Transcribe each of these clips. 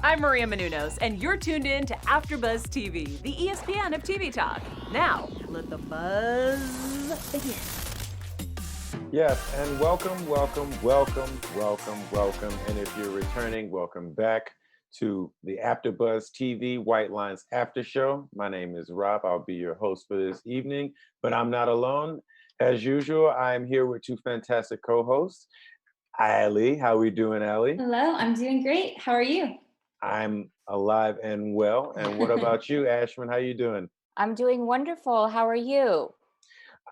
I'm Maria Menounos, and you're tuned in to AfterBuzz TV, the ESPN of TV talk. Now, let the buzz begin. Yes, and welcome. And if you're returning, welcome back to the AfterBuzz TV White Lines After Show. My name is Rob. I'll be your host for this evening, but I'm not alone. As usual, I'm here with two fantastic co-hosts. Ali, how we doing, Ali? Hello, I'm doing great. How are you? I'm alive and well. And what about you, Ashman? How you doing? I'm doing wonderful. How are you?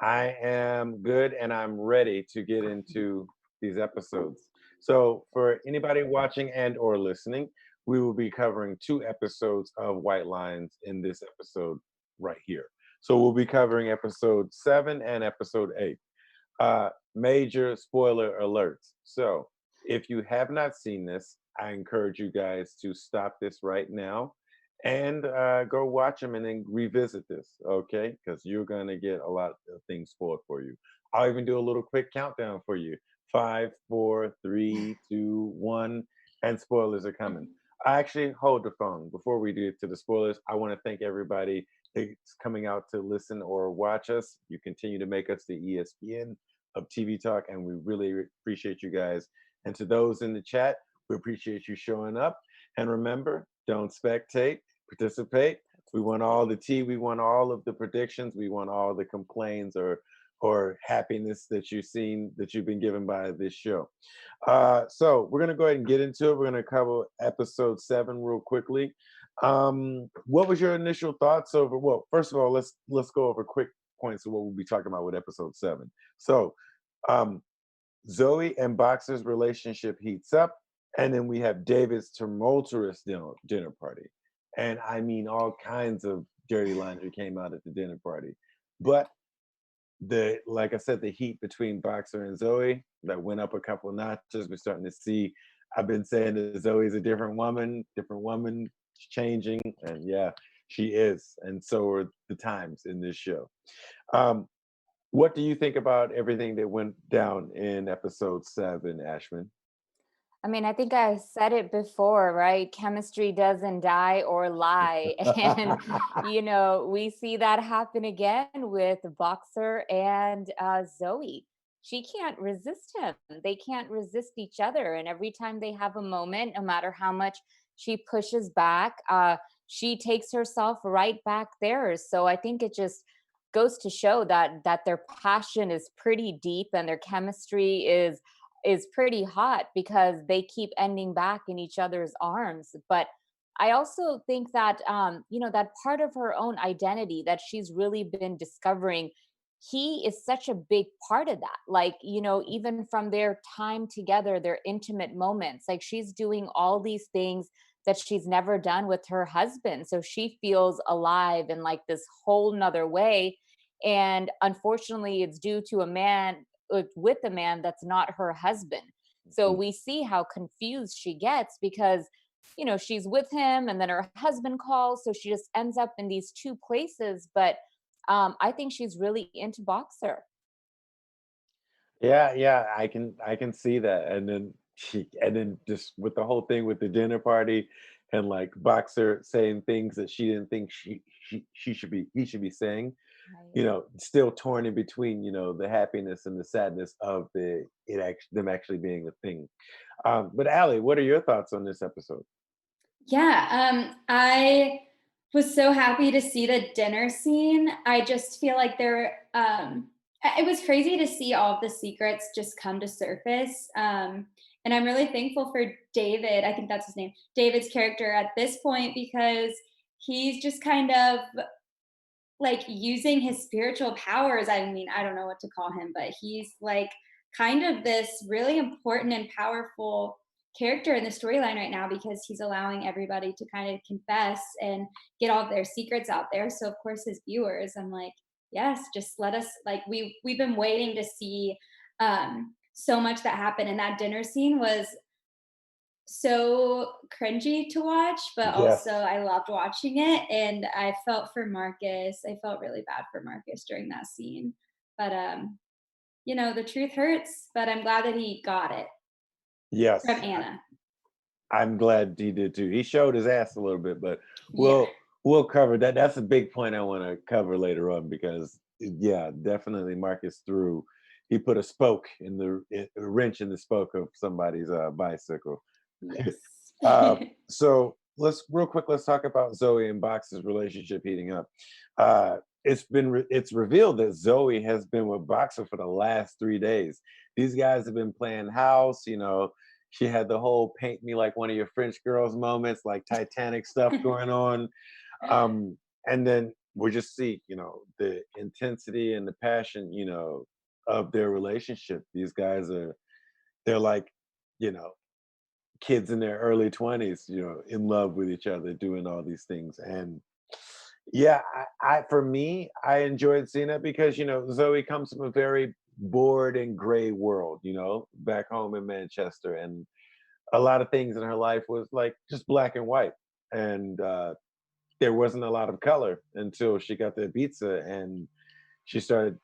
I am good and I'm ready to get into these episodes. So for anybody watching and or listening, we will be covering 2 episodes of White Lines in this episode right here. So we'll be covering episode 7 and episode 8. Major spoiler alerts. So if you have not seen this, I encourage you guys to stop this right now and go watch them and then revisit this, okay? Because you're going to get a lot of things spoiled for you. I'll even do a little quick countdown for you. 5, 4, 3, 2, 1, and spoilers are coming. I actually hold the phone. Before we get to the spoilers, I want to thank everybody that's coming out to listen or watch us. You continue to make us the ESPN of TV talk, and we really appreciate you guys. And to those in the chat, we appreciate you showing up. And remember, don't spectate, participate. We want all the tea. We want all of the predictions. We want all the complaints or happiness that you've been given by this show. So we're gonna go ahead and get into it. We're gonna cover episode 7 real quickly. What was your initial thoughts over? Well, first of all, let's go over quick points of what we'll be talking about with episode 7. So, Zoe and Boxer's relationship heats up. And then we have David's tumultuous dinner party. And I mean, all kinds of dirty laundry came out at the dinner party. But like I said, the heat between Boxer and Zoe that went up a couple of notches. We're starting to see, I've been saying that Zoe's a different woman, changing. And yeah, she is. And so are the times in this show. What do you think about everything that went down in episode 7, Ashman? I mean, I think I said it before, right? Chemistry doesn't die or lie. And, we see that happen again with Boxer and Zoe. She can't resist him. They can't resist each other. And every time they have a moment, no matter how much she pushes back, she takes herself right back there. So I think it just goes to show that their passion is pretty deep and their chemistry is pretty hot because they keep ending back in each other's arms. But I also think that that part of her own identity that she's really been discovering, he is such a big part of that. Like, even from their time together, their intimate moments, like she's doing all these things that she's never done with her husband. So she feels alive in like this whole nother way. And unfortunately, it's due to a man with a man that's not her husband. So we see how confused she gets because, she's with him and then her husband calls. So she just ends up in these two places. But I think she's really into Boxer. Yeah, I can see that. And then just with the whole thing with the dinner party and like Boxer saying things that she didn't think he should be saying. Right. Still torn in between, the happiness and the sadness of them actually being a thing. But Ali, what are your thoughts on this episode? Yeah, I was so happy to see the dinner scene. I just feel like it was crazy to see all of the secrets just come to surface. And I'm really thankful for David, I think that's his name, David's character at this point, because he's just kind of like using his spiritual powers. I mean, I don't know what to call him, but he's like kind of this really important and powerful character in the storyline right now because he's allowing everybody to kind of confess and get all of their secrets out there. So of course his viewers, I'm like, yes, just let us, like we've been waiting to see so much that happened. And that dinner scene was so cringy to watch, but Yes. also I loved watching it. And I felt for Marcus. I felt really bad for Marcus during that scene. But the truth hurts, but I'm glad that he got it Yes. from Anna. I'm glad he did too. He showed his ass a little bit, but Yeah. we'll cover that. That's a big point I want to cover later on because yeah, definitely Marcus threw. He put a wrench in the spoke of somebody's bicycle. Yes. So let's talk about Zoe and Boxer's relationship heating up. It's revealed that Zoe has been with Boxer for the last 3 days. These guys have been playing house, she had the whole paint me like one of your French girls moments, like Titanic stuff going on. And then we just see, the intensity and the passion, of their relationship. These guys they're like, you know, kids in their early 20s, in love with each other, doing all these things. And yeah, for me, I enjoyed seeing that because, Zoe comes from a very bored and gray world, back home in Manchester. And a lot of things in her life was like just black and white. And there wasn't a lot of color until she got the pizza and she started,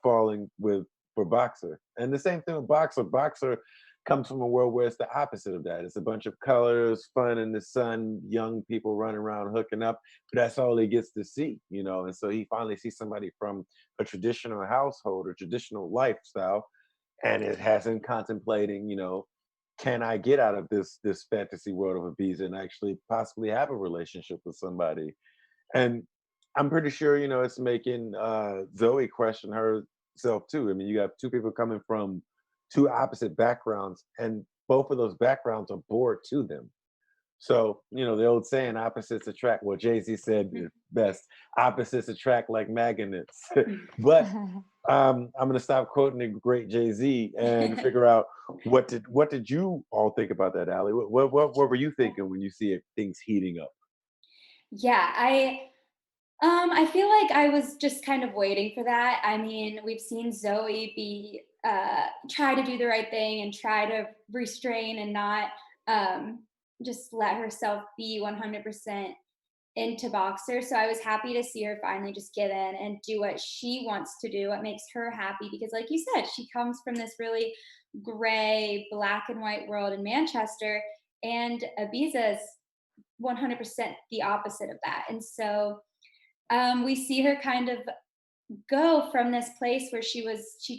falling for Boxer. And the same thing with Boxer. Boxer comes from a world where it's the opposite of that. It's a bunch of colors, fun in the sun, young people running around hooking up. But that's all he gets to see, And so he finally sees somebody from a traditional household or traditional lifestyle, and it has him contemplating, can I get out of this fantasy world of Ibiza and actually possibly have a relationship with somebody? And I'm pretty sure, it's making Zoe question herself too. I mean, you have two people coming from two opposite backgrounds, and both of those backgrounds are bored to them. So, the old saying, opposites attract. Well, Jay-Z said it best, opposites attract like magnets. But I'm going to stop quoting the great Jay-Z and figure out what did you all think about that, Allie? What were you thinking when you see things heating up? Yeah, I feel like I was just kind of waiting for that. I mean, we've seen Zoe try to do the right thing and try to restrain and not just let herself be 100% into Boxer. So I was happy to see her finally just give in and do what she wants to do, what makes her happy. Because, like you said, she comes from this really gray, black and white world in Manchester, and Ibiza is 100% the opposite of that. And so we see her kind of go from this place where she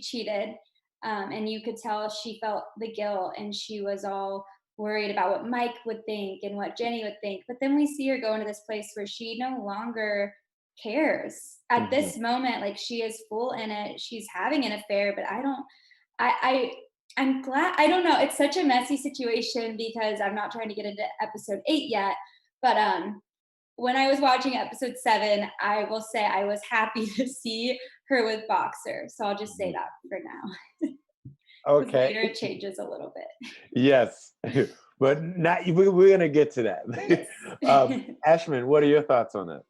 cheated, and you could tell she felt the guilt and she was all worried about what Mike would think and what Jenny would think. But then we see her go into this place where she no longer cares at Mhm. this moment. Like, she is full in it, she's having an affair. But I'm glad. I don't know, it's such a messy situation because I'm not trying to get into episode 8 yet. But when I was watching episode 7, I will say I was happy to see her with Boxer. So I'll just say that for now. 'Cause later Okay. it changes a little bit. Yes. But not we're gonna get to that. Yes. Ashman, what are your thoughts on that?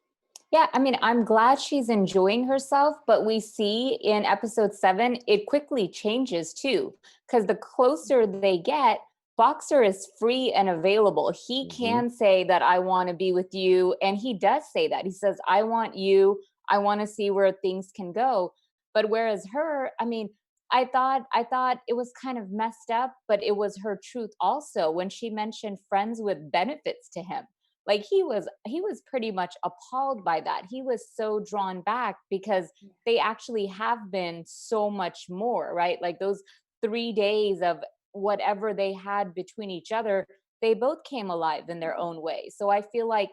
Yeah, I mean, I'm glad she's enjoying herself, but we see in episode 7, it quickly changes too. Because the closer they get, Boxer is free and available. He Hmm. can say that I want to be with you. And he does say that. He says, I want you. I want to see where things can go. But whereas her, I mean, I thought it was kind of messed up, but it was her truth also when she mentioned friends with benefits to him. Like, he was pretty much appalled by that. He was so drawn back because they actually have been so much more, right? Like, those 3 days of whatever they had between each other, they both came alive in their own way. So I feel like,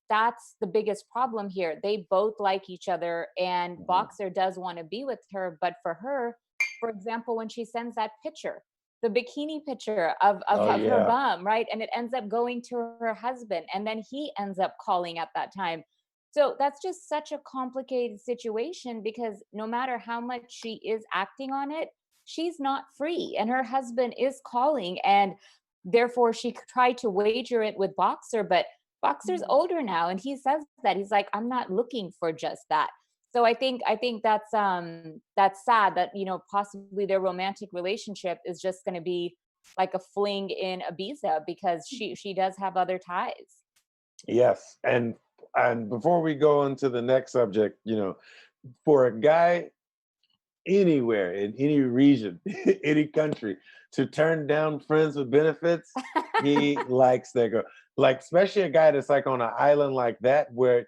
that's the biggest problem here. They both like each other, and Hmm. Boxer does want to be with her. But for her, for example, when she sends that picture, the bikini picture Oh of her yeah. bum, right? And it ends up going to her husband, and then he ends up calling at that time. So that's just such a complicated situation because no matter how much she is acting on it, she's not free, and her husband is calling, and therefore she tried to wager it with Boxer, but Boxer's Mhm. older now, and he says that he's like, I'm not looking for just that. So I think that's sad that possibly their romantic relationship is just going to be like a fling in Ibiza because she does have other ties. Yes. And before we go into the next subject, for a guy anywhere in any region, any country, to turn down friends with benefits. He likes that girl. Like, especially a guy that's like on an island like that, where,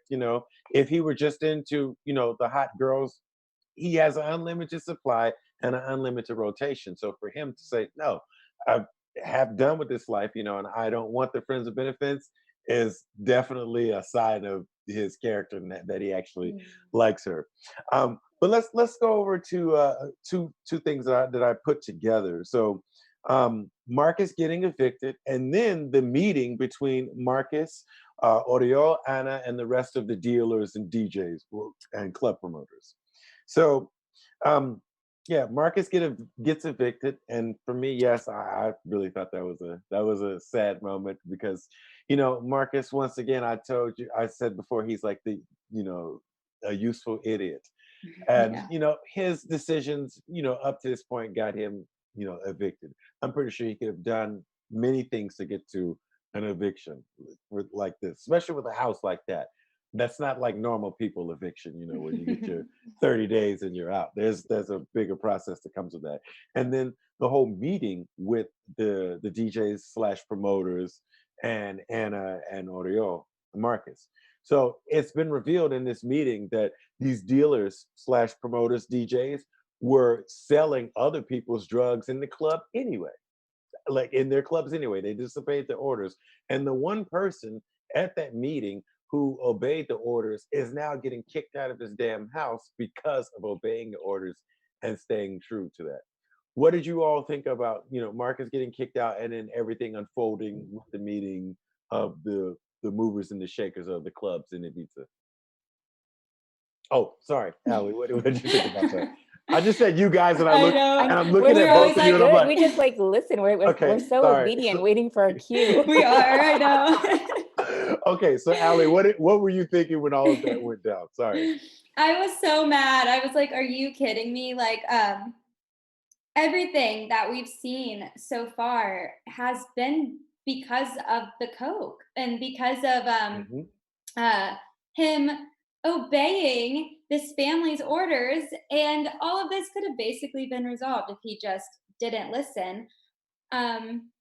if he were just into, the hot girls, he has an unlimited supply and an unlimited rotation. So for him to say, no, I have done with this life, and I don't want the friends with benefits, is definitely a sign of his character and that he actually likes her. But let's go over to two things that I put together. So Marcus getting evicted, and then the meeting between Marcus, Oriol, Anna, and the rest of the dealers and DJs and club promoters. So, yeah, Marcus gets evicted, and for me, yes, I really thought that was a sad moment because, Marcus, once again, I said before, he's like a useful idiot, and Yeah. his decisions, up to this point, got him, evicted. I'm pretty sure he could have done many things to get to an eviction like this, especially with a house like that. That's not like normal people eviction, where you get your 30 days and you're out. There's a bigger process that comes with that. And then the whole meeting with the DJs slash promoters and Anna and Oriol, Marcus. So it's been revealed in this meeting that these dealers slash promoters, DJs, were selling other people's drugs in the club anyway, like in their clubs anyway. They disobeyed the orders. And the one person at that meeting who obeyed the orders is now getting kicked out of his damn house because of obeying the orders and staying true to that. What did you all think about, Marcus getting kicked out and then everything unfolding with the meeting of the movers and the shakers of the clubs in Ibiza? Oh, sorry, Allie, what did you think about that? I just said you guys, and I and know. I'm We're looking We're at so always both of you, and I'm like, good. like, We just like listen. We're okay, so sorry. obedient, waiting for a cue. we are, I know. Okay, so Allie, what were you thinking when all of that went down? Sorry. I was so mad. I was like, are you kidding me? Like, everything that we've seen so far has been because of the coke and because of Hmm. uh him obeying this family's orders, and all of this could have basically been resolved if he just didn't listen.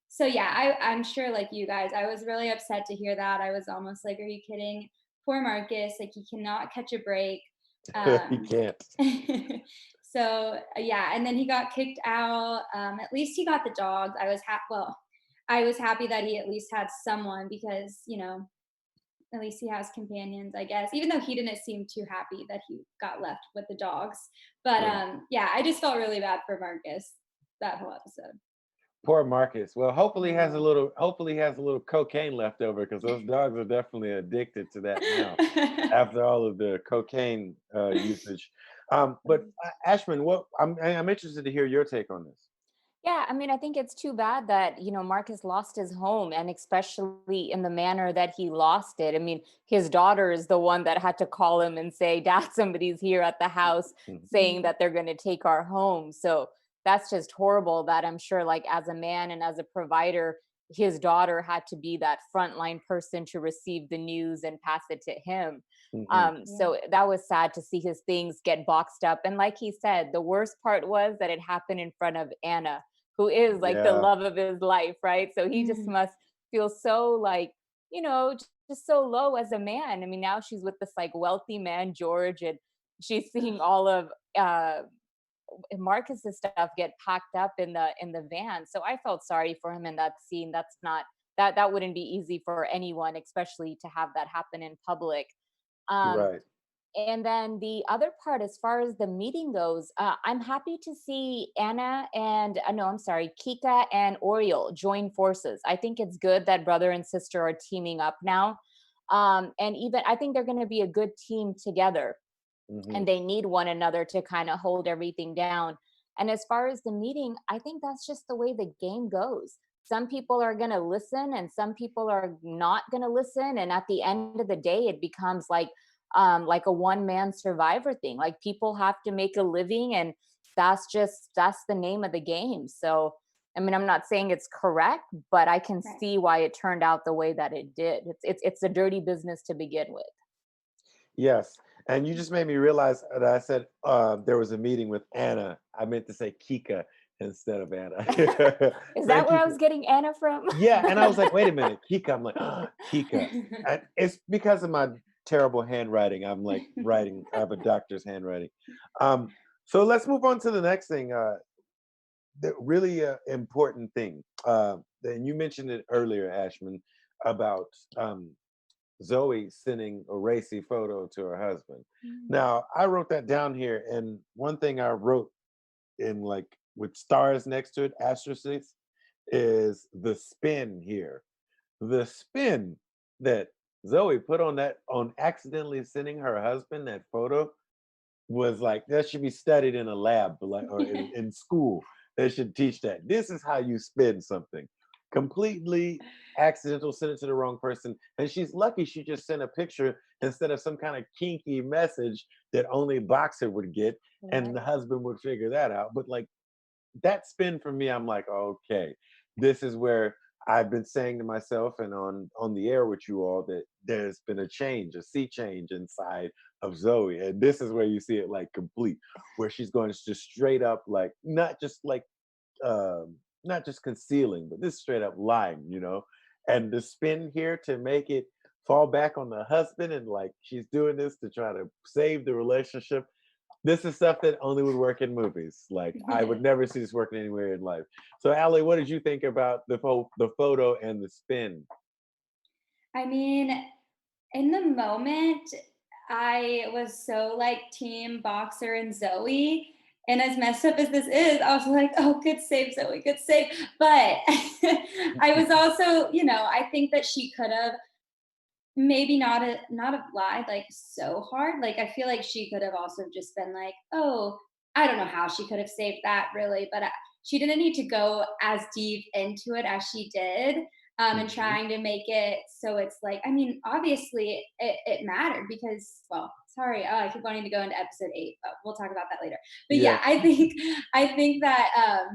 So yeah, I'm sure, like you guys, I was really upset to hear that. I was almost like, are you kidding? Poor Marcus, like he cannot catch a break. He Um, can't. so yeah, and then he got kicked out. At least he got the dogs. I was happy that he at least had someone because, at least he has companions, I guess, even though he didn't seem too happy that he got left with the dogs. But Right. yeah, I just felt really bad for Marcus that whole episode. Poor Marcus. Well, hopefully he has a Yeah. little hopefully he has a little cocaine left over, because those dogs are definitely addicted to that now after all of the cocaine usage. But Ashman, I'm interested to hear your take on this. Yeah, I mean, I think it's too bad that, Marcus lost his home, and especially in the manner that he lost it. I mean, his daughter is the one that had to call him and say, Dad, somebody's here at the house Mhm. saying that they're going to take our home. So that's just horrible that I'm sure, like, as a man and as a provider, his daughter had to be that frontline person to receive the news and pass it to him. Mhm. Yeah. So that was sad to see his things get boxed up. And like he said, the worst part was that it happened in front of Anna, who is like the Yeah. love of his life, right? So he just Mhm. must feel so like, just so low as a man. I mean, now she's with this like wealthy man, George, and she's seeing all of Marcus's stuff get packed up in the van. So I felt sorry for him in that scene. That's not that wouldn't be easy for anyone, especially to have that happen in public. Um, Right. and then the other part, as far as the meeting goes, I'm happy to see Anna and no, I'm sorry, Kika and Oriol join forces. I think it's good that brother and sister are teaming up now. And even I think they're going to be a good team together, Hmm. and they need one another to kind of hold everything down. And as far as the meeting, I think that's just the way the game goes. Some people are going to listen and some people are not going to listen, and at the end of the day it becomes like a one man survivor thing. Like people have to make a living, and that's the name of the game. So I mean, I'm not saying it's correct, but I can Right. see why it turned out the way that it did. It's a dirty business to begin with. Yes. And you just made me realize that I said there was a meeting with Anna. I meant to say Kika instead of Anna. Is that Thank where you. I was getting Anna from? Yeah, and I was like, wait a minute, Kika. I'm like, Kika. And it's because of my terrible handwriting. I'm like writing. I have a doctor's handwriting. So let's move on to the next thing. The really important thing. And you mentioned it earlier, Ashman, about Zoe sending a racy photo to her husband. Now, I wrote that down here, and one thing I wrote in like with stars next to it, asterisks, is the spin here. The spin that Zoe put on that on accidentally sending her husband that photo was like that should be studied in a lab, like or in school. They should teach that. This is how you spin something. Completely accidental, sent it to the wrong person. And she's lucky she just sent a picture instead of some kind of kinky message that only Boxer would get and the husband would figure that out. But like that spin for me, I'm like, okay, this is where I've been saying to myself and on the air with you all that there's been a change, a sea change inside of Zoe, and this is where you see it like complete, where she's going just straight up like not just concealing, but this straight up lying, and the spin here to make it fall back on the husband and like she's doing this to try to save the relationship. This is stuff that only would work in movies. Like I would never see this working anywhere in life. So, Allie, what did you think about the photo and the spin? I mean, in the moment, I was so like team Boxer and Zoe. And as messed up as this is, I was like, oh, good save, Zoe, good save. But I was also, I think that she could have maybe not have lied like so hard. Like I feel like she could have also just been like, oh, I don't know how she could have saved that really, but she didn't need to go as deep into it as she did. And Mhm. trying to make it so it's like, I mean, obviously it mattered because, well, sorry, I keep wanting to go into episode 8, but we'll talk about that later. But Yeah, yeah, I think that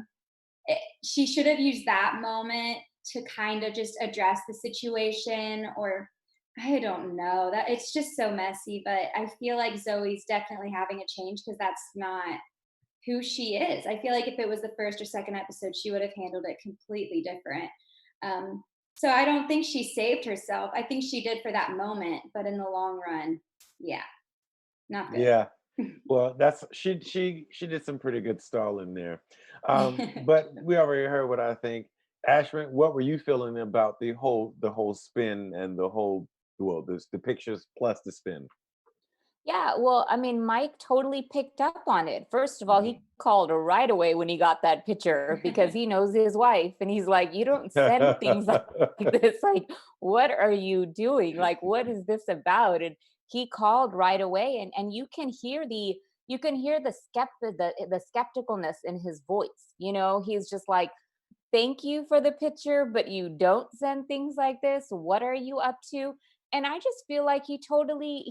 she should have used that moment to kind of just address the situation, or I don't know, that it's just so messy, but I feel like Zoe's definitely having a change because that's not who she is. I feel like if it was the first or second episode, she would have handled it completely different. Um, so I don't think she saved herself. I think she did for that moment, but in the long run, yeah, not yeah. good. Well, that's she did some pretty good stalling there. But we already heard what I think. Ashman, what were you feeling about the whole spin and the whole the pictures plus the spin? Yeah, well, I mean, Mike totally picked up on it. First of all, Mhm. he called her right away when he got that picture because he knows his wife. And he's like, you don't send things like this. Like, what are you doing? Like, what is this about? And he called right away. And you can hear the skepticalness in his voice. He's just like, thank you for the picture, but you don't send things like this. What are you up to? And I just feel like he totally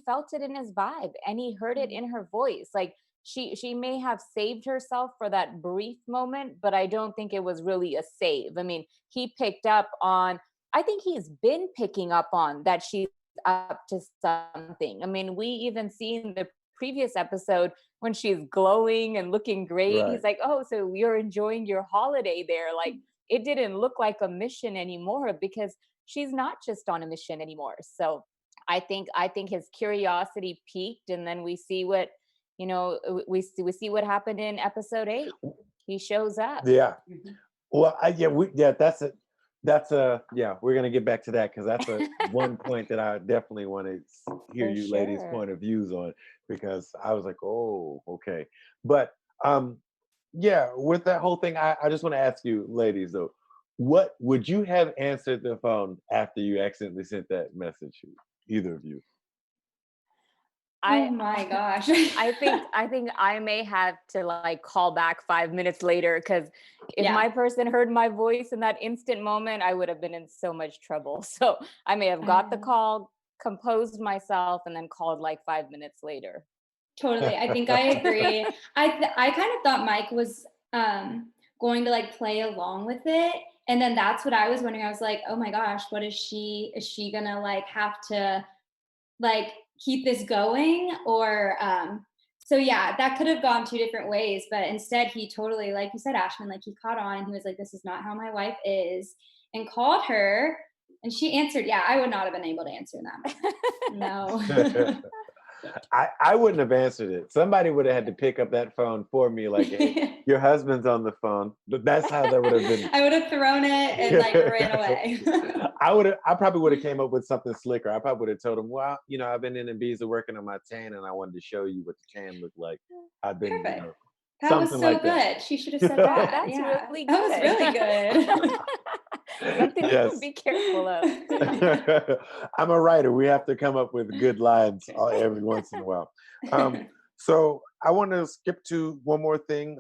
felt it in his vibe and he heard it in her voice. Like she may have saved herself for that brief moment, but I don't think it was really a save. I mean, he picked up on I think he's been picking up on that she's up to something. I mean, we even see in the previous episode when she's glowing and looking great. Right. He's like, "Oh, so you're enjoying your holiday there." Like it didn't look like a mission anymore because she's not just on a mission anymore. So I think his curiosity peaked and then we see what happened in episode 8. He shows up. Yeah. Well, yeah, we're gonna get back to that because that's a one point that I definitely want to hear For you ladies' sure. point of views on because I was like, oh, okay. But yeah, with that whole thing, I just want to ask you, ladies, though, what would you have answered the phone after you accidentally sent that message? Either of you. Oh I my gosh. I think I may have to like call back 5 minutes later because if Yeah. my person heard my voice in that instant moment, I would have been in so much trouble. So I may have got the Uh, call, composed myself, and then called like 5 minutes later. Totally. I think I agree. I kind of thought Mike was going to like play along with it. And then that's what I was wondering. I was like, oh my gosh, what is she gonna like have to like keep this going, or so yeah, that could have gone two different ways, but instead he totally, like you said, Ashman, like he caught on and he was like, this is not how my wife is, and called her, and she answered. Yeah, I would not have been able to answer that. No. I wouldn't have answered it. Somebody would have had to pick up that phone for me, like, hey, your husband's on the phone. But that's how that would have been. I would have thrown it and like ran away. I probably would have came up with something slicker. I probably would have told him, well, I've been in Ibiza working on my tan and I wanted to show you what the tan looked like. I've been, Perfect. That something was so like that. good. She should have said that. That's Yeah. really That was good. really good. Something Yes. to be careful of. I'm a writer. We have to come up with good lines every once in a while. So I want to skip to one more thing.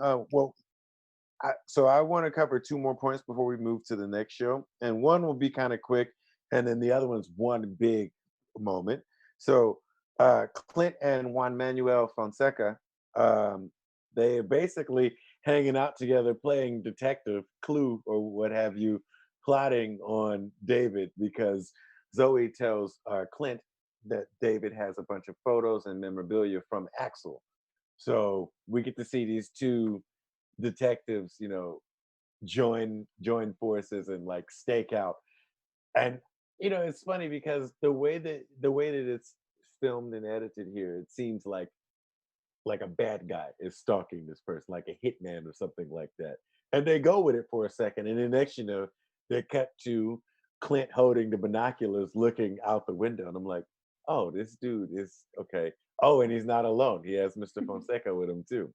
So I want to cover two more points before we move to the next show. And one will be kind of quick, and then the other one's one big moment. So Clint and Juan Manuel Fonseca, they're basically hanging out together, playing detective, Clue, or what have you, plotting on David because Zoe tells Clint that David has a bunch of photos and memorabilia from Axel. So we get to see these two detectives, join forces and like stake out. And it's funny because the way that it's filmed and edited here, it seems like a bad guy is stalking this person, like a hitman or something like that. And they go with it for a second, and then next they cut to Clint holding the binoculars looking out the window. And I'm like, oh, this dude is okay. Oh, and he's not alone. He has Mr. Fonseca with him too.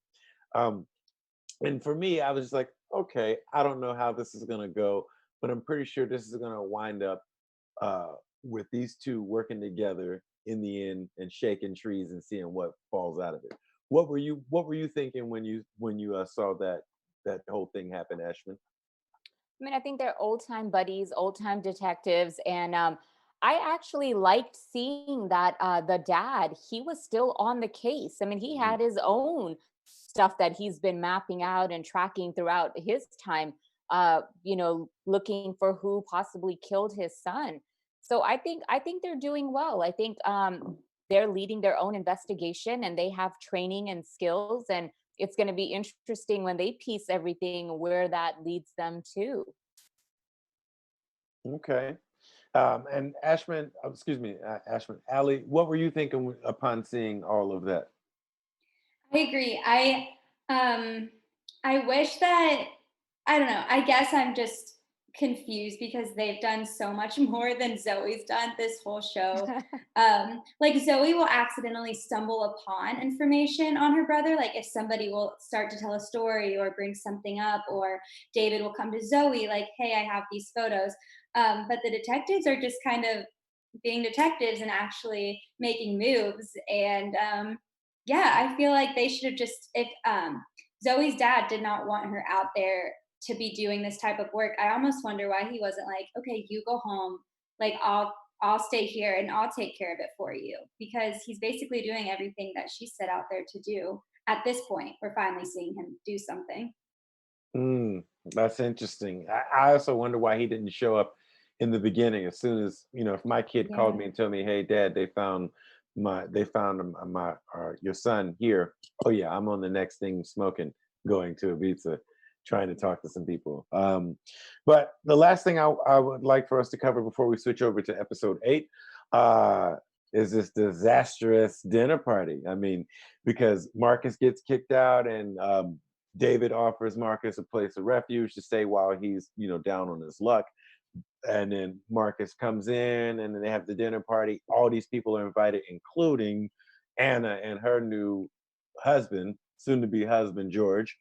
And for me, I was just like, okay, I don't know how this is gonna go, but I'm pretty sure this is gonna wind up uh, with these two working together in the end and shaking trees and seeing what falls out of it. What were you thinking when you saw that whole thing happen, Ashman? I mean, I think they're old time buddies, old time detectives, and I actually liked seeing that the dad, he was still on the case. I mean, he Mhm. had his own stuff that he's been mapping out and tracking throughout his time, looking for who possibly killed his son. So I think they're doing well. I think they're leading their own investigation and they have training and skills, and it's going to be interesting when they piece everything where that leads them to. Okay. And Ashman, excuse me, Ashman, Ali, what were you thinking upon seeing all of that? I agree. I wish that, I don't know. I guess I'm just confused because they've done so much more than Zoe's done this whole show. Like Zoe will accidentally stumble upon information on her brother, like if somebody will start to tell a story or bring something up, or David will come to Zoe like, "Hey, I have these photos." But the detectives are just kind of being detectives and actually making moves, and yeah, I feel like they should have just, if Zoe's dad did not want her out there to be doing this type of work, I almost wonder why he wasn't like, okay, you go home, like I'll stay here and I'll take care of it for you, because he's basically doing everything that she set out there to do. At this point, we're finally seeing him do something. That's interesting. I also wonder why he didn't show up in the beginning. As soon as if my kid called Yeah. me and told me, "Hey, Dad, they found my your son here." Oh yeah, I'm on the next thing, smoking, going to Ibiza, trying to talk to some people. But the last thing I would like for us to cover before we switch over to episode 8 uh, is this disastrous dinner party. I mean, because Marcus gets kicked out and David offers Marcus a place of refuge to stay while he's, down on his luck. And then Marcus comes in and then they have the dinner party. All these people are invited, including Anna and her new husband, soon to be husband, George.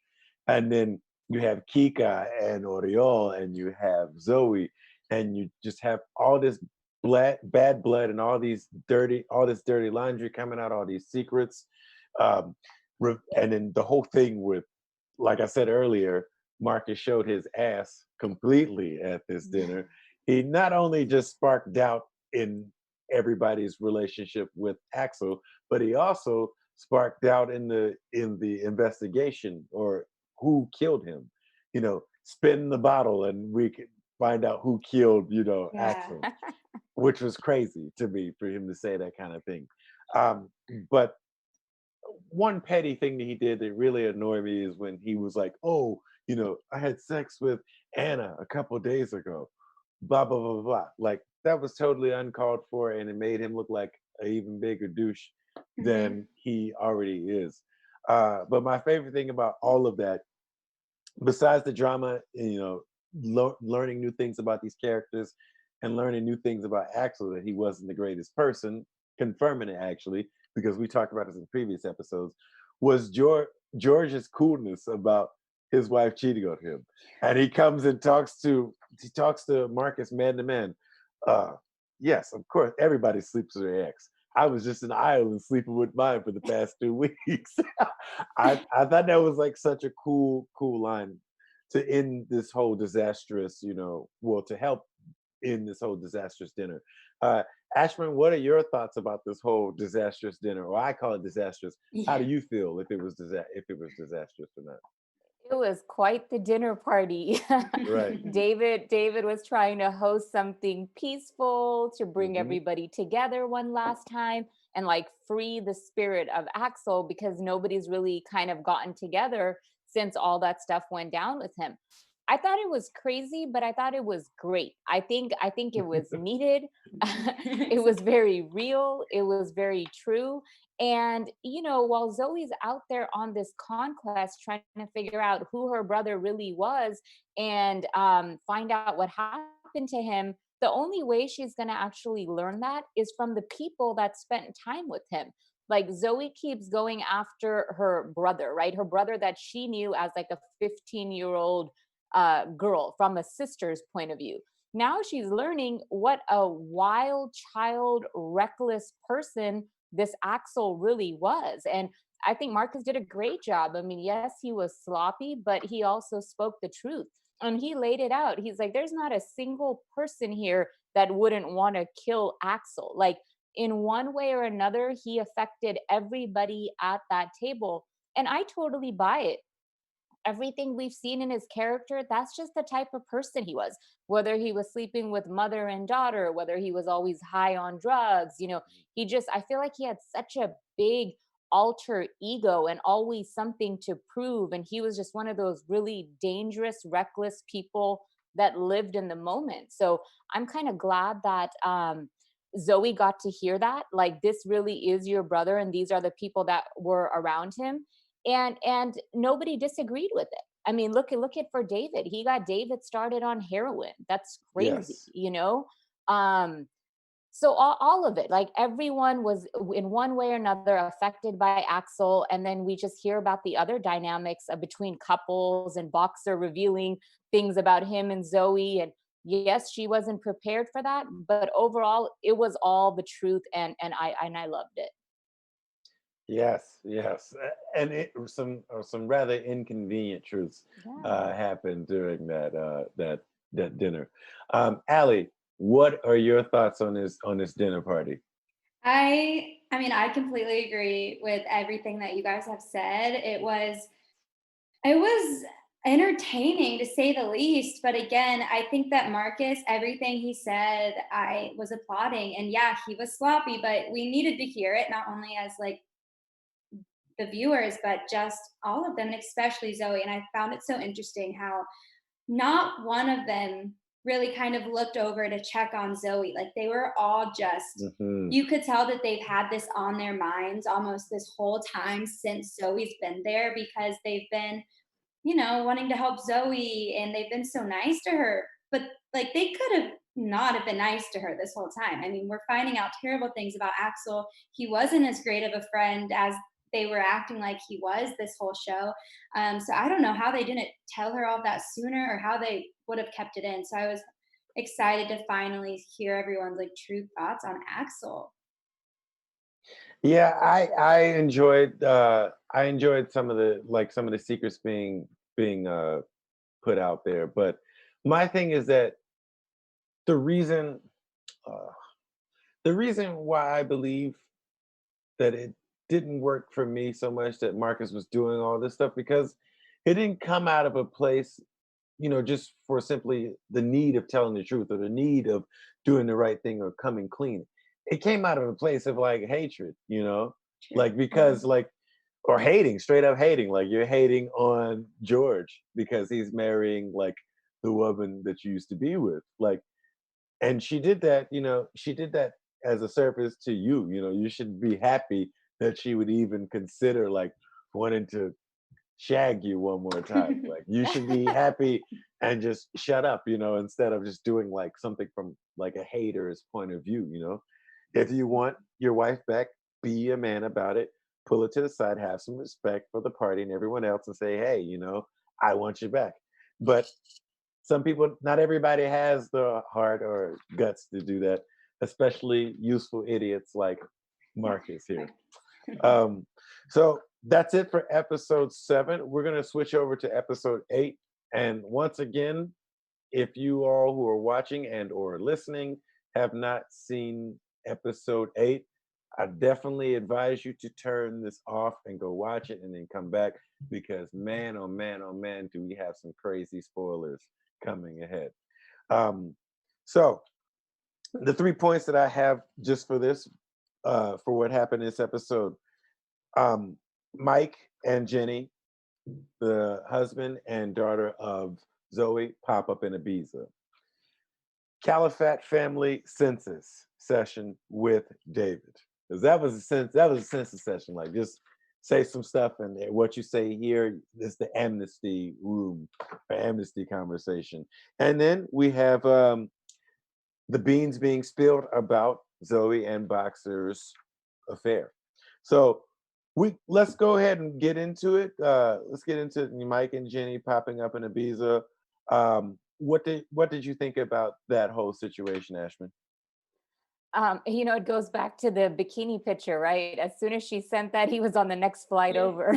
And then you have Kika and Oriol and you have Zoe, and you just have all this bad blood and all this dirty laundry coming out, all these secrets. Um, and then the whole thing with, like I said earlier, Marcus showed his ass completely at this dinner. He not only just sparked doubt in everybody's relationship with Axel, but he also sparked doubt in the investigation, or who killed him. Spin the bottle and we can find out who killed, Yeah. Axel, which was crazy to me for him to say that kind of thing. Um, but one petty thing that he did that really annoyed me is when he was like, "Oh, I had sex with Anna a couple days ago." Blah blah blah blah. Blah. Like that was totally uncalled for, and it made him look like an even bigger douche Hmm. than he already is. But my favorite thing about all of that, besides the drama, learning new things about these characters and learning new things about Axel, that he wasn't the greatest person, confirming it actually, because we talked about this in previous episodes, was George's coolness about his wife cheating on him. And he talks to Marcus man to man. Yes, of course, everybody sleeps with their ex. I was just in Ireland sleeping with mine for the past 2 weeks. I thought that was like such a cool line to end this whole disastrous, well, to help end this whole disastrous dinner. Uh, Ashman, what are your thoughts about this whole disastrous dinner, or I call it disastrous? How do Yeah. you feel if it was disastrous or not? It was quite the dinner party. Right. David was trying to host something peaceful to bring Hmm. everybody together one last time and like free the spirit of Axel because nobody's really kind of gotten together since all that stuff went down with him. I thought it was crazy, but I thought it was great. I think it was needed. It was very real, it was very true. And, while Zoe's out there on this conquest trying to figure out who her brother really was and find out what happened to him, the only way she's going to actually learn that is from the people that spent time with him. Like Zoe keeps going after her brother, right? Her brother that she knew as like a 15-year-old girl from a sister's point of view. Now she's learning what a wild child, reckless person this Axel really was. And I think Marcus did a great job. I mean, yes, he was sloppy, but he also spoke the truth. And he laid it out. He's like, there's not a single person here that wouldn't want to kill Axel. Like, in one way or another, he affected everybody at that table. And I totally buy it. Everything we've seen in his character, that's just the type of person he was. Whether he was sleeping with mother and daughter, whether he was always high on drugs, I feel like he had such a big alter ego and always something to prove. And he was just one of those really dangerous, reckless people that lived in the moment. So I'm kind of glad that Zoe got to hear that. Like, this really is your brother, and these are the people that were around him, and nobody disagreed with it. I mean, look at for David. He got David started on heroin. That's crazy, Yes. Um, so all of it, like everyone was in one way or another affected by Axel, and then we just hear about the other dynamics between couples and Boxer revealing things about him and Zoe. And yes, she wasn't prepared for that, but overall, it was all the truth, and I loved it. Yes, yes, and some rather inconvenient truths Yeah. happened during that dinner. Allie, what are your thoughts on this dinner party? I mean, I completely agree with everything that you guys have said. It was entertaining to say the least, but again, I think that Marcus, everything he said, I was applauding. And yeah, he was sloppy, but we needed to hear it not only as like the viewers, but just all of them, and especially Zoe. And I found it so interesting how not one of them really kind of looked over to check on Zoe. Like they were all just, Hmm. you could tell that they've had this on their minds almost this whole time since Zoe's been there because they've been, wanting to help Zoe and they've been so nice to her. But like they could have not have been nice to her this whole time. I mean, we're finding out terrible things about Axel. He wasn't as great of a friend as they were acting like he was this whole show. So I don't know how they didn't tell her all that sooner or how they would have kept it in. So I was excited to finally hear everyone's like true thoughts on Axel. Yeah, I enjoyed some of the secrets being put out there, but my thing is that the reason uh, the reason why I believe that it didn't work for me so much that Marcus was doing all this stuff, because it didn't come out of a place, just for simply the need of telling the truth or the need of doing the right thing or coming clean. it came out of a place of like hatred, True. like because like or hating, straight up hating, like you're hating on George because he's marrying like the woman that you used to be with, like, and she did that, she did that as a service to you. You should be happy that she would even consider like wanting to shag you one more time. Like you should be happy and just shut up, instead of just doing like something from like a hater's point of view. If you want your wife back, be a man about it, pull it to the side, have some respect for the party and everyone else, and say, hey, I want you back. But some people, not everybody has the heart or guts to do that, especially useful idiots like Marcus here. So that's it for episode 7. We're going to switch over to episode 8. And once again, if you all who are watching and or listening have not seen episode 8, I definitely advise you to turn this off and go watch it and then come back, because man, oh man, oh man, do we have some crazy spoilers coming ahead. So the 3 points that I have just for this, for what happened in this episode, Mike and Jenny, the husband and daughter of Zoe, pop up in Ibiza. Calafat family census session with David, because that was a census session. Like, just say some stuff, and what you say here is the amnesty room, or amnesty conversation. And then we have the beans being spilled about Zoe and Boxer's affair. So let's go ahead and get into it. Let's get into Mike and Jenny popping up in Ibiza. What did you think about that whole situation, Ashman? It goes back to the bikini picture, right? As soon as she sent that, he was on the next flight over.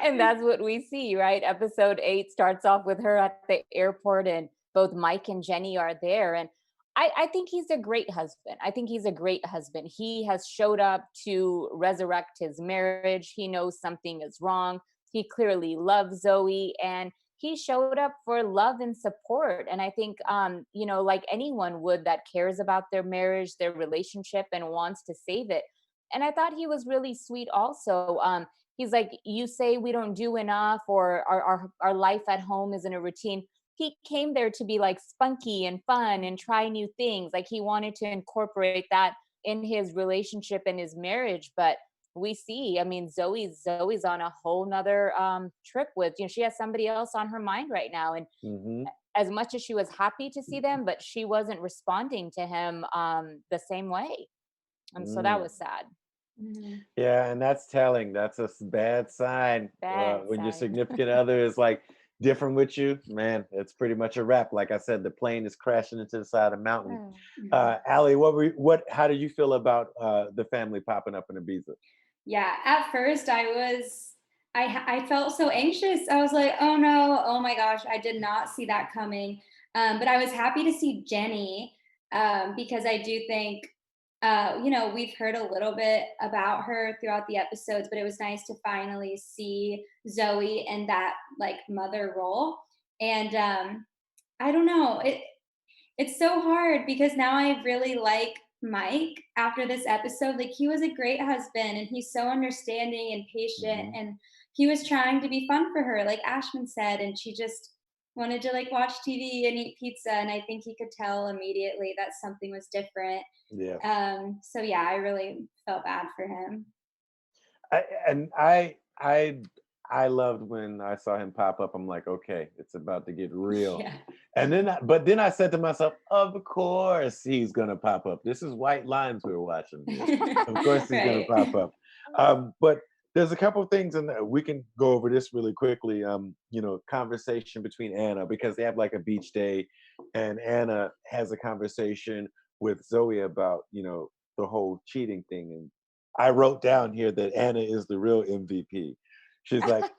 And that's what we see, right? Episode 8 starts off with her at the airport, and both Mike and Jenny are there. And I think he's a great husband. I think he's a great husband. He has showed up to resurrect his marriage. He knows something is wrong. He clearly loves Zoe, and he showed up for love and support. And I think, like anyone would that cares about their marriage, their relationship, and wants to save it. And I thought he was really sweet also. He's like, you say we don't do enough, or our life at home isn't a routine. He came there to be like spunky and fun and try new things. Like, he wanted to incorporate that in his relationship and his marriage. But we see, I mean, Zoe's on a whole nother trip with, she has somebody else on her mind right now. And Mm-hmm. as much as she was happy to see them, but she wasn't responding to him the same way. And so that was sad. Yeah, and that's telling. That's a bad sign. Bad when your sign. significant other is like different with you, man, it's pretty much a wrap. Like I said, the plane is crashing into the side of the mountain. Allie, how did you feel about the family popping up in Ibiza? Yeah, at first I felt so anxious. I was like, oh no, oh my gosh, I did not see that coming. But I was happy to see Jenny, because I do think, we've heard a little bit about her throughout the episodes, but it was nice to finally see Zoe in that like mother role. And I don't know, it's so hard because now I really like Mike after this episode. Like, he was a great husband, and he's so understanding and patient, Mhm. and he was trying to be fun for her, like Ashman said, and she just wanted to like watch TV and eat pizza, and I think he could tell immediately that something was different. Yeah. So yeah, I really felt bad for him. I loved when I saw him pop up. I'm like, okay, it's about to get real. Yeah. And then I said to myself, of course he's gonna pop up. This is White Lines we're watching. Of course he's Right. gonna pop up. But there's a couple of things in there. We can go over this really quickly. Conversation between Anna, because they have like a beach day, and Anna has a conversation with Zoe about, the whole cheating thing. And I wrote down here that Anna is the real MVP. She's like,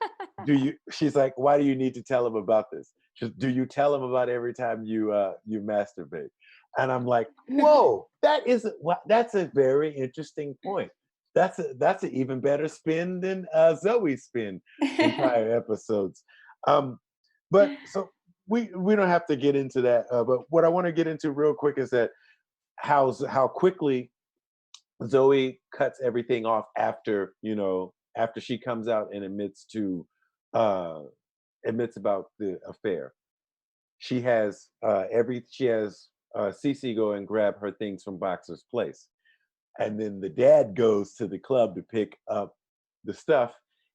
she's like, why do you need to tell him about this? Do you tell him about every time you masturbate? And I'm like, whoa, that's a very interesting point. That's an even better spin than Zoe's spin in prior episodes. But so we don't have to get into that. But what I want to get into real quick is that how quickly Zoe cuts everything off after, after she comes out and uh admits about the affair. She has Cece go and grab her things from Boxer's place. And then the dad goes to the club to pick up the stuff,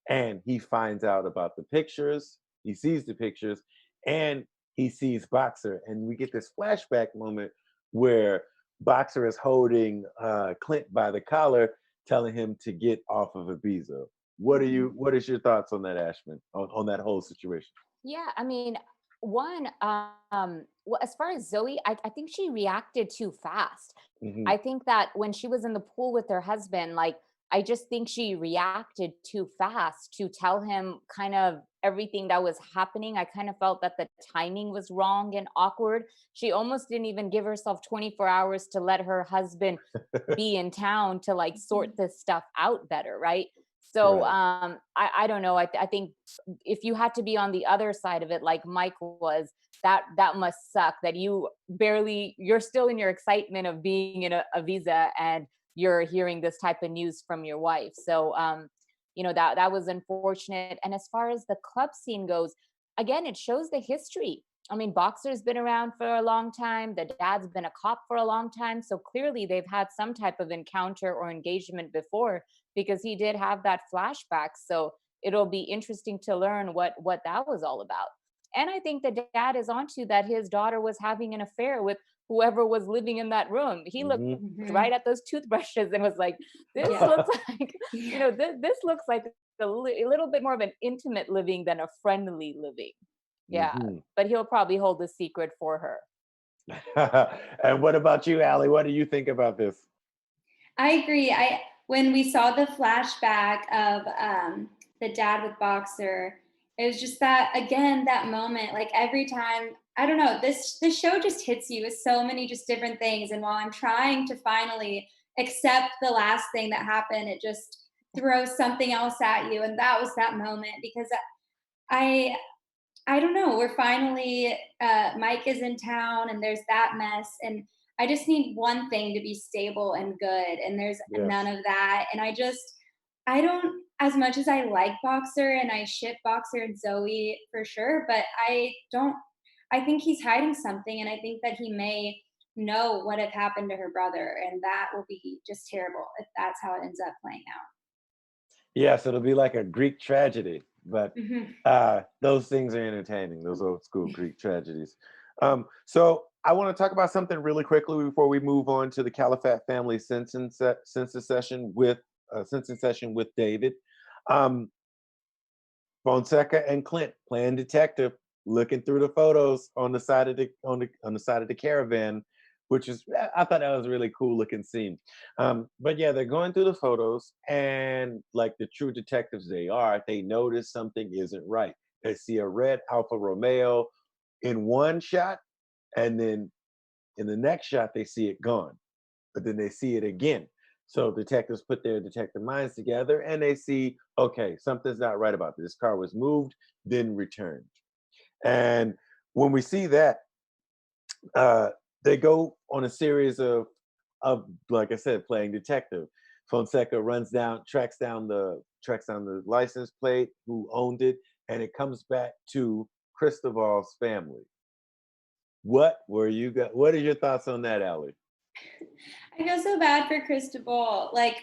and he finds out about the pictures. He sees the pictures, and he sees Boxer, and we get this flashback moment where Boxer is holding Clint by the collar, telling him to get off of Ibiza. What is your thoughts on that, Ashman, on that whole situation? Yeah, I mean, one, well, as far as Zoe, I think she reacted too fast. Hmm. I think that when she was in the pool with her husband, like, I just think she reacted too fast to tell him kind of everything that was happening. I kind of felt that the timing was wrong and awkward. She almost didn't even give herself 24 hours to let her husband be in town to like sort this stuff out better, right? So Right. I don't know. I think if you had to be on the other side of it, like Mike was, that must suck. That you're still in your excitement of being in a visa, and you're hearing this type of news from your wife. So that was unfortunate. And as far as the club scene goes, again, it shows the history. I mean, Boxer's been around for a long time. The dad's been a cop for a long time. So clearly they've had some type of encounter or engagement before, because he did have that flashback. So it'll be interesting to learn what that was all about. And I think the dad is onto that his daughter was having an affair with whoever was living in that room. He looked Hmm. Mhm. right at those toothbrushes and was like, this Yeah. looks like, this looks like a little bit more of an intimate living than a friendly living. Yeah, Hmm. but he'll probably hold the secret for her. And what about you, Allie? What do you think about this? I agree. I When we saw the flashback of the dad with Boxer, it was just that again that moment. Like every time, I don't know. This show just hits you with so many just different things. And while I'm trying to finally accept the last thing that happened, it just throws something else at you. And that was that moment because I I don't know. We're finally Mike is in town, and there's that mess, and I just need one thing to be stable and good, and there's none Yes. of that. And I don't, as much as I like Boxer and I ship Boxer and Zoe for sure, but I don't. I think he's hiding something, and I think that he may know what had happened to her brother, and that will be just terrible if that's how it ends up playing out. Yes, it'll be like a Greek tragedy, but Mhm. those things are entertaining, those old school Greek tragedies. So I want to talk about something really quickly before we move on to the Calafat family census session with David. Um, Fonseca and Clint playing detective, looking through the photos on the side of the side of the caravan, which is I thought that was a really cool looking scene. But yeah, they're going through the photos, and like the true detectives they are, they notice something isn't right. They see a red Alfa Romeo in one shot, and then in the next shot they see it gone, but then they see it again. So detectives put their detective minds together and they see, okay, something's not right about this. This car was moved, then returned. And when we see that, uh, they go on a series of like I said, playing detective. Fonseca tracks down the license plate, who owned it, and it comes back to Cristoval's family. What are your thoughts on that, Allie? I feel so bad for Cristobal. Like,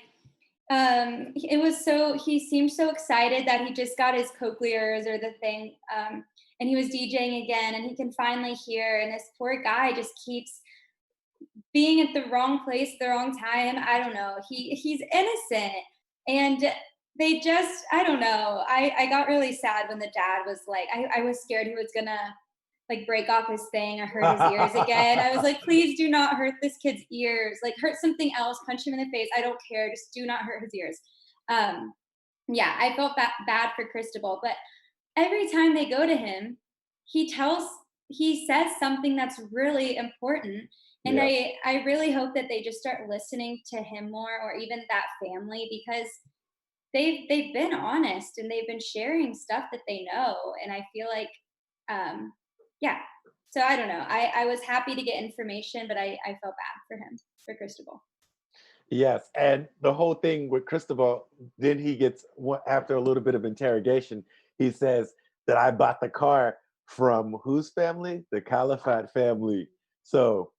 it was so he seemed so excited that he just got his cochlears or the thing, and he was DJing again, and he can finally hear. And this poor guy just keeps being at the wrong place at the wrong time. I don't know. He's innocent, and they just I don't know. I got really sad when the dad was like I was scared he was gonna like break off his thing or hurt his ears again. I was like, please do not hurt this kid's ears. Like hurt something else, punch him in the face. I don't care. Just do not hurt his ears. Um, yeah, I felt bad for Cristobal, but every time they go to him, he tells he says something that's really important. And Yes. I really hope that they just start listening to him more or even that family because they've been honest and they've been sharing stuff that they know. And I feel like yeah. So I don't know. I was happy to get information, but I felt bad for him, for Cristobal. Yes, and the whole thing with Cristobal, then he gets after a little bit of interrogation, he says that I bought the car from whose family? The Calafat family. So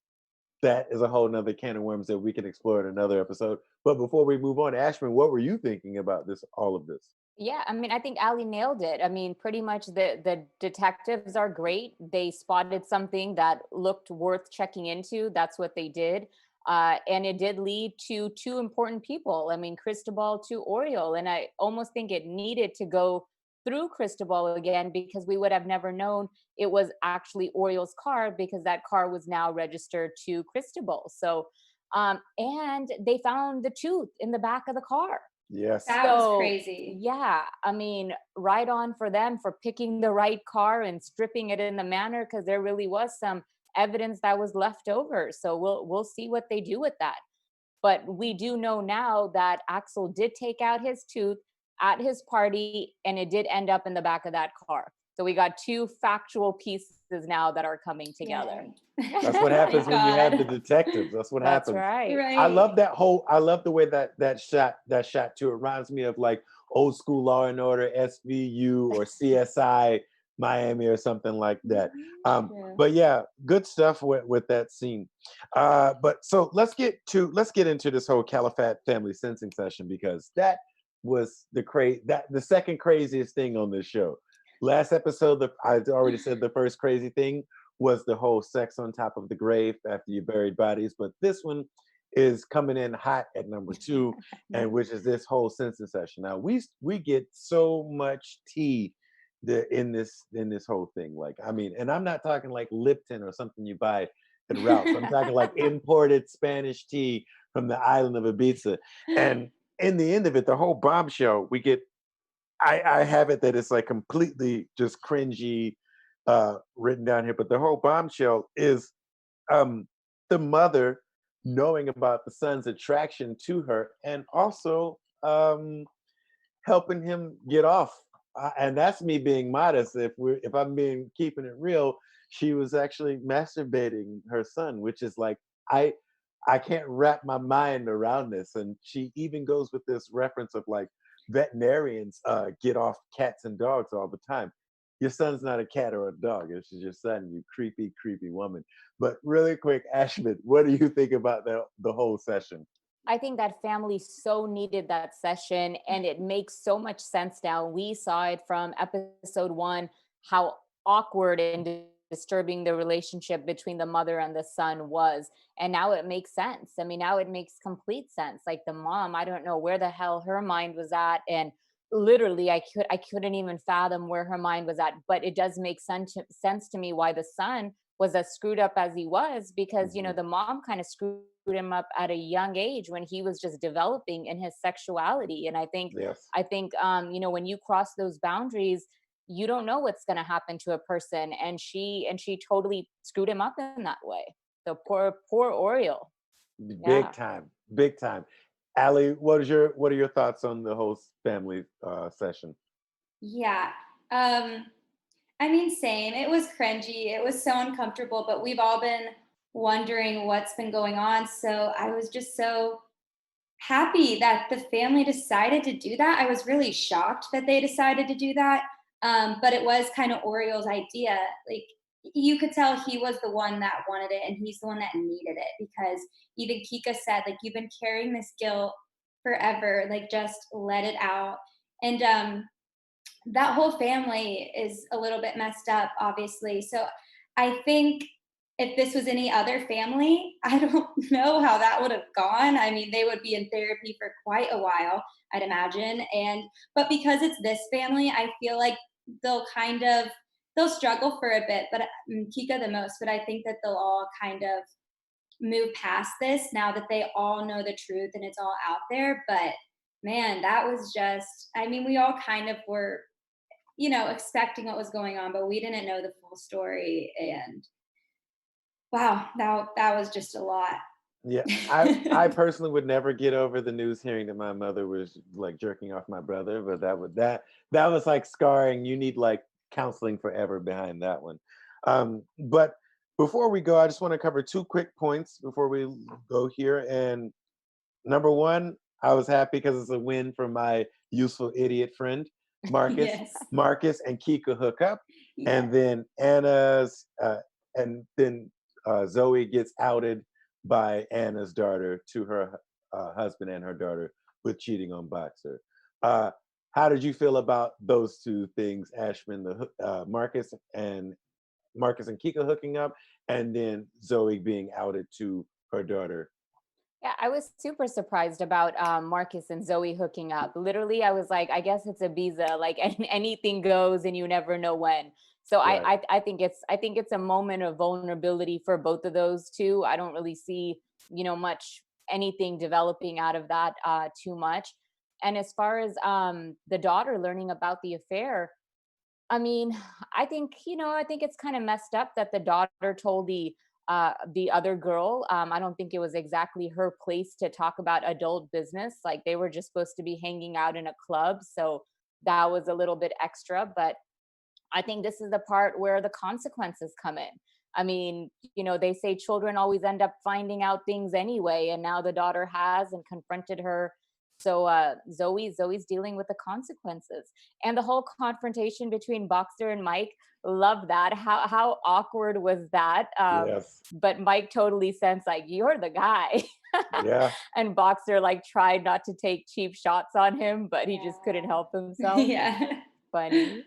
that is a whole nother can of worms that we can explore in another episode. But before we move on, Ashman, what were you thinking about this, all of this? Yeah, I mean, I think Ali nailed it. I mean, pretty much the detectives are great. They spotted something that looked worth checking into. That's what they did. And it did lead to two important people. I mean, Cristobal to Oriole. And I almost think it needed to go through Cristobal again because we would have never known it was actually Oriole's car because that car was now registered to Cristobal. So, and they found the tooth in the back of the car. Yes. That was crazy. Yeah, I mean, right on for them for picking the right car and stripping it in the manner because there really was some evidence that was left over. So we'll see what they do with that. But we do know now that Axel did take out his tooth at his party and it did end up in the back of that car. So we got two factual pieces now that are coming together. That's what happens Thank when you have the God. detectives. That's what That's happens. right. Right. I love the way that shot too. It reminds me of like old school Law and Order, SVU or CSI Miami or something like that. True. But yeah, good stuff with that scene. But so let's get into this whole Calafat family sensing session because that was the second craziest thing on this show. Last episode, I already said the first crazy thing was the whole sex on top of the grave after you buried bodies, but this one is coming in hot at number 2, and which is this whole sensing session. Now we get so much tea in this whole thing. Like, I mean, and I'm not talking like Lipton or something you buy at Ralph's. I'm talking like imported Spanish tea from the island of Ibiza. And in the end of it, the whole bombshell, we get I have it that it's like completely just cringy written down here, but the whole bombshell is um the mother knowing about the son's attraction to her and also helping him get off. And that's me being modest. If I'm being keeping it real, she was actually masturbating her son, which is like I I can't wrap my mind around this. And she even goes with this reference of like veterinarians get off cats and dogs all the time. Your son's not a cat or a dog. It's just your son, you creepy, creepy woman. But really quick, Ashman, what do you think about the whole session? I think that family so needed that session and it makes so much sense now. We saw it from episode 1, how awkward and disturbing the relationship between the mother and the son was. And now it makes sense. I mean, now it makes complete sense. Like the mom, I don't know where the hell her mind was at. And literally I couldn't even fathom where her mind was at. But it does make sense to me why the son was as screwed up as he was because Mhm. the mom kind of screwed him up at a young age when he was just developing in his sexuality. And Yes. when you cross those boundaries, you don't know what's going to happen to a person, and she totally screwed him up in that way. So poor Oriole. Big Yeah. time. Big time. Allie, what are your thoughts on the whole family session? Yeah. I mean, same. It was cringy. It was so uncomfortable, but we've all been wondering what's been going on. So I was just so happy that the family decided to do that. I was really shocked that they decided to do that. But it was kind of Oriole's idea. Like you could tell he was the one that wanted it and he's the one that needed it because even Kika said, like, you've been carrying this guilt forever, like just let it out. And that whole family is a little bit messed up, obviously. So I think if this was any other family, I don't know how that would have gone. I mean, they would be in therapy for quite a while, I'd imagine. But because it's this family, I feel like they'll struggle for a bit, but Kika the most. But I think that they'll all kind of move past this now that they all know the truth and it's all out there. But man, that was just, I mean, we all kind of were expecting what was going on, but we didn't know the full story. And wow, that was just a lot. Yeah, I personally would never get over the news hearing that my mother was like jerking off my brother, but that was like scarring. You need like counseling forever behind that one. But before we go, I just want to cover two quick points before we go here. And number one, I was happy because it's a win for my useful idiot friend, Marcus. Yes. Marcus and Kika hook up, Yeah. and then and then Zoe gets outed by Anna's daughter to her husband and her daughter with cheating on Boxer. Uh, how did you feel about those two things, Ashman? Marcus and Kika hooking up, and then Zoe being outed to her daughter. Yeah, I was super surprised about Marcus and Zoe hooking up. Literally, I was like, I guess it's a visa. Like anything goes, and you never know when. So Right. I think it's a moment of vulnerability for both of those two. I don't really see much anything developing out of that too much. And as far as the daughter learning about the affair, I mean, I think it's kind of messed up that the daughter told the other girl. I don't think it was exactly her place to talk about adult business. Like they were just supposed to be hanging out in a club, so that was a little bit extra. But I think this is the part where the consequences come in. I mean, they say children always end up finding out things anyway, and now the daughter has and confronted her. So Zoe's dealing with the consequences. And the whole confrontation between Boxer and Mike, love that. How awkward was that? Yes. But Mike totally sensed like, you're the guy. Yeah. And Boxer like tried not to take cheap shots on him, but he just couldn't help himself. Yeah. Funny.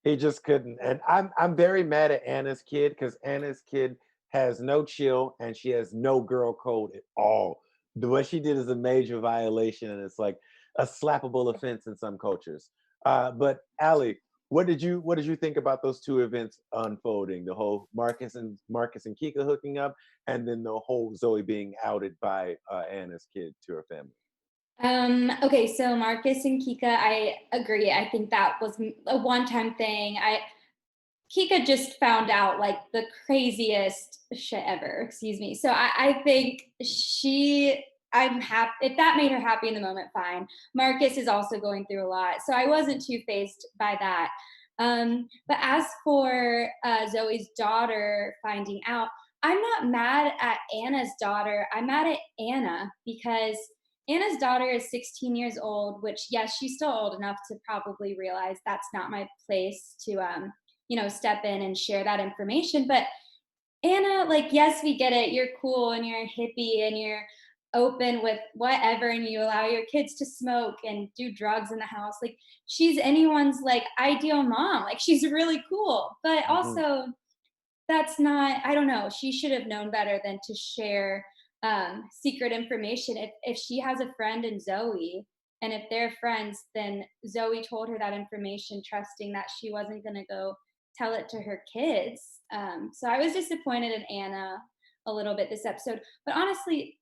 He just couldn't. And I'm very mad at Anna's kid because Anna's kid has no chill and she has no girl code at all. What she did is a major violation, and it's like a slappable offense in some cultures. But Ali, what did you think about those two events unfolding? The whole Marcus and Kika hooking up, and then the whole Zoe being outed by Anna's kid to her family. Okay, so Marcus and Kika, I agree. I think that was a one-time thing. Kika just found out like the craziest shit ever. Excuse me. So I think I'm happy if that made her happy in the moment. Fine. Marcus is also going through a lot, so I wasn't too phased by that. But as for Zoe's daughter finding out, I'm not mad at Anna's daughter. I'm mad at Anna because Anna's daughter is 16 years old, which, yes, she's still old enough to probably realize that's not my place to, step in and share that information. But Anna, like, yes, we get it. You're cool and you're a hippie and you're open with whatever and you allow your kids to smoke and do drugs in the house. Like, she's anyone's like ideal mom. Like, she's really cool. But Mhm. also, that's not, I don't know, she should have known better than to share secret information. If she has a friend in Zoe, and if they're friends, then Zoe told her that information trusting that she wasn't going to go tell it to her kids. So I was disappointed in Anna a little bit this episode, but honestly,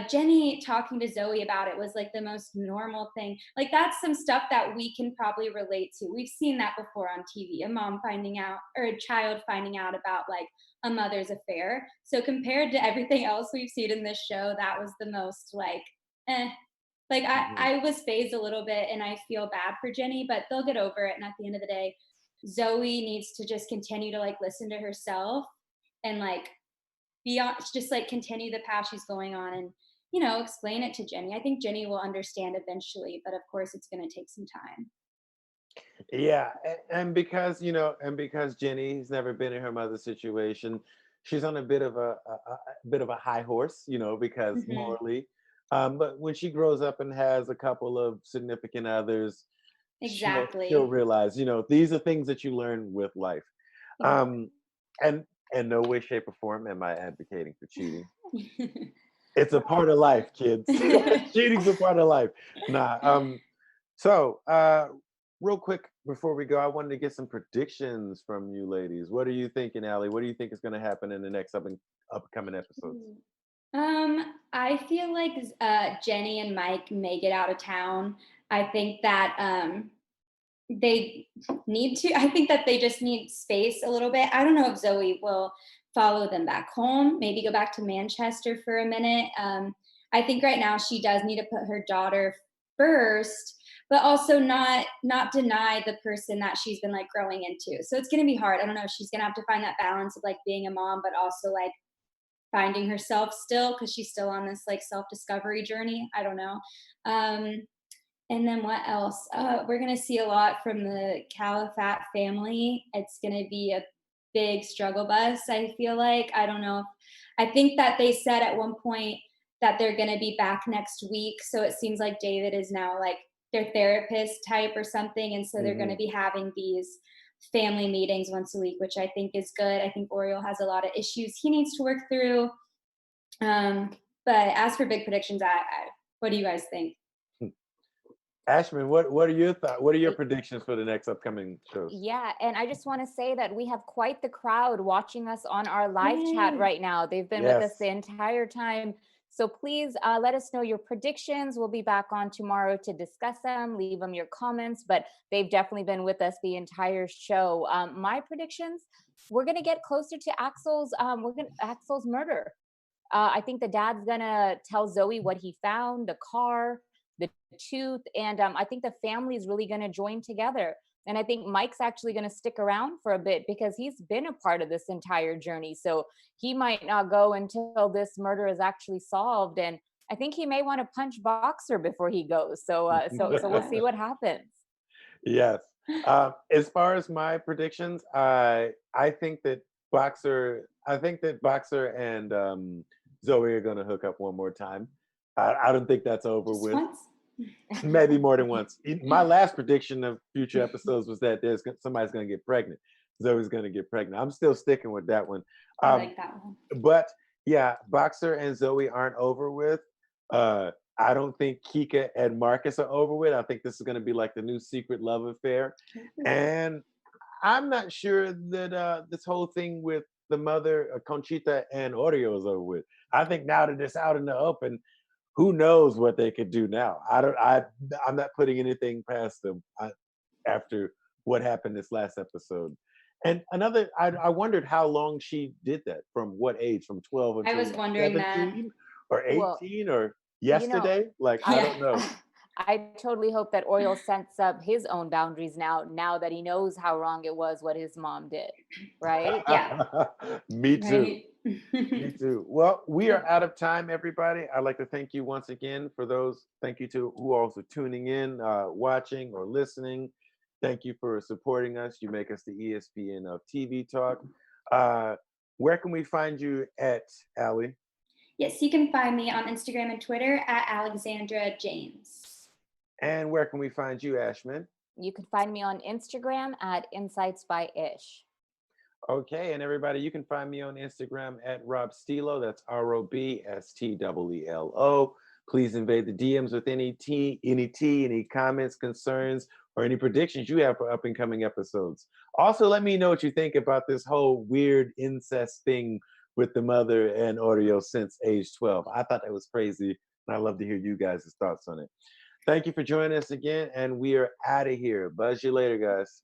Jenny talking to Zoe about it was like the most normal thing. Like that's some stuff that we can probably relate to. We've seen that before on TV, a mom finding out or a child finding out about like a mother's affair. So compared to everything else we've seen in this show, that was the most like, eh. Like Mhm. I was phased a little bit and I feel bad for Jenny, but they'll get over it. And at the end of the day, Zoe needs to just continue to like listen to herself and like beyond just like continue the path she's going on and explain it to Jenny. I think Jenny will understand eventually, but of course it's going to take some time. Yeah, and because Jenny's never been in her mother's situation, she's on a bit of a high horse, because Hmm. morally. But when she grows up and has a couple of significant others, she'll Exactly. realize, these are things that you learn with life. Exactly. Um, and in no way, shape, or form am I advocating for cheating. It's a part of life, kids. Cheating's a part of life. Nah. So, real quick before we go, I wanted to get some predictions from you ladies. What are you thinking, Allie? What do you think is going to happen in the next upcoming episodes? I feel like Jenny and Mike may get out of town. I think that they need to. I think that they just need space a little bit. I don't know if Zoe will follow them back home, maybe go back to Manchester for a minute. I think right now she does need to put her daughter first. but also not deny the person that she's been like growing into. So it's gonna be hard. I don't know. She's gonna have to find that balance of like being a mom, but also like finding herself still, because she's still on this like self-discovery journey. I don't know. Um, and then what else? We're gonna see a lot from the Calafat family. It's gonna be a big struggle bus, I feel like. I don't know. I think that they said at one point that they're gonna be back next week. So it seems like David is now like their therapist type or something. And so they're gonna be having these family meetings once a week, which I think is good. I think Oriole has a lot of issues he needs to work through. But as for big predictions, what do you guys think? Ashman, what are your thoughts? What are your predictions for the next upcoming shows? Yeah, and I just want to say that we have quite the crowd watching us on our live chat right now. They've been with us the entire time. So please let us know your predictions. We'll be back on tomorrow to discuss them. Leave them your comments, but they've definitely been with us the entire show. My predictions: we're gonna get closer to Axel's murder. I think the dad's gonna tell Zoe what he found, the car, the tooth, and I think the family is really gonna join together. And I think Mike's actually gonna stick around for a bit because he's been a part of this entire journey. So he might not go until this murder is actually solved. And I think he may want to punch Boxer before he goes. So we'll see what happens. Yes. As far as my predictions, I think that Boxer and Zoe are gonna hook up one more time. I don't think that's over Just with. once? Maybe more than once. My last prediction of future episodes was that somebody's gonna get pregnant. Zoe's gonna get pregnant. I'm still sticking with that one. I like that one. But yeah, Boxer and Zoe aren't over with. I don't think Kika and Marcus are over with. I think this is gonna be like the new secret love affair. And I'm not sure that this whole thing with the mother, Conchita and Oreo, is over with. I think now that it's out in the open, who knows what they could do now? I'm not putting anything past them after what happened this last episode. And I wondered how long she did that. From what age? From 12 until I was wondering 17 or Well, 18 or yesterday? Like, I don't know. I totally hope that Oriole sets up his own boundaries now that he knows how wrong it was what his mom did, right? Yeah. Me too. Right. Me too. Well, we are out of time, everybody. I'd like to thank you once again for those. Thank you to who also tuning in, watching or listening. Thank you for supporting us. You make us the ESPN of TV talk. Where can we find you at, Allie? Yes, you can find me on Instagram and Twitter at Alexandra James. And where can we find you, Ashman? You can find me on Instagram at Insights by Ish. Okay, and everybody, you can find me on Instagram at Rob Stilo. That's ROBSTEELO. Please invade the DMs with any comments, concerns, or any predictions you have for up and coming episodes. Also, let me know what you think about this whole weird incest thing with the mother and Oreo since age 12. I thought that was crazy, and I'd love to hear you guys' thoughts on it. Thank you for joining us again, and we are out of here. Buzz you later, guys.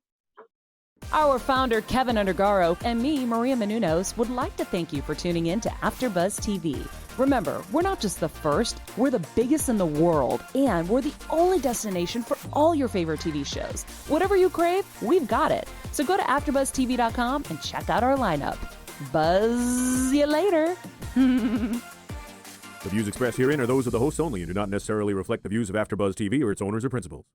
Our founder, Keven Undergaro, and me, Maria Menounos, would like to thank you for tuning in to AfterBuzz TV. Remember, we're not just the first, we're the biggest in the world, and we're the only destination for all your favorite TV shows. Whatever you crave, we've got it. So go to AfterBuzzTV.com and check out our lineup. Buzz you later. The views expressed herein are those of the hosts only and do not necessarily reflect the views of AfterBuzz TV or its owners or principals.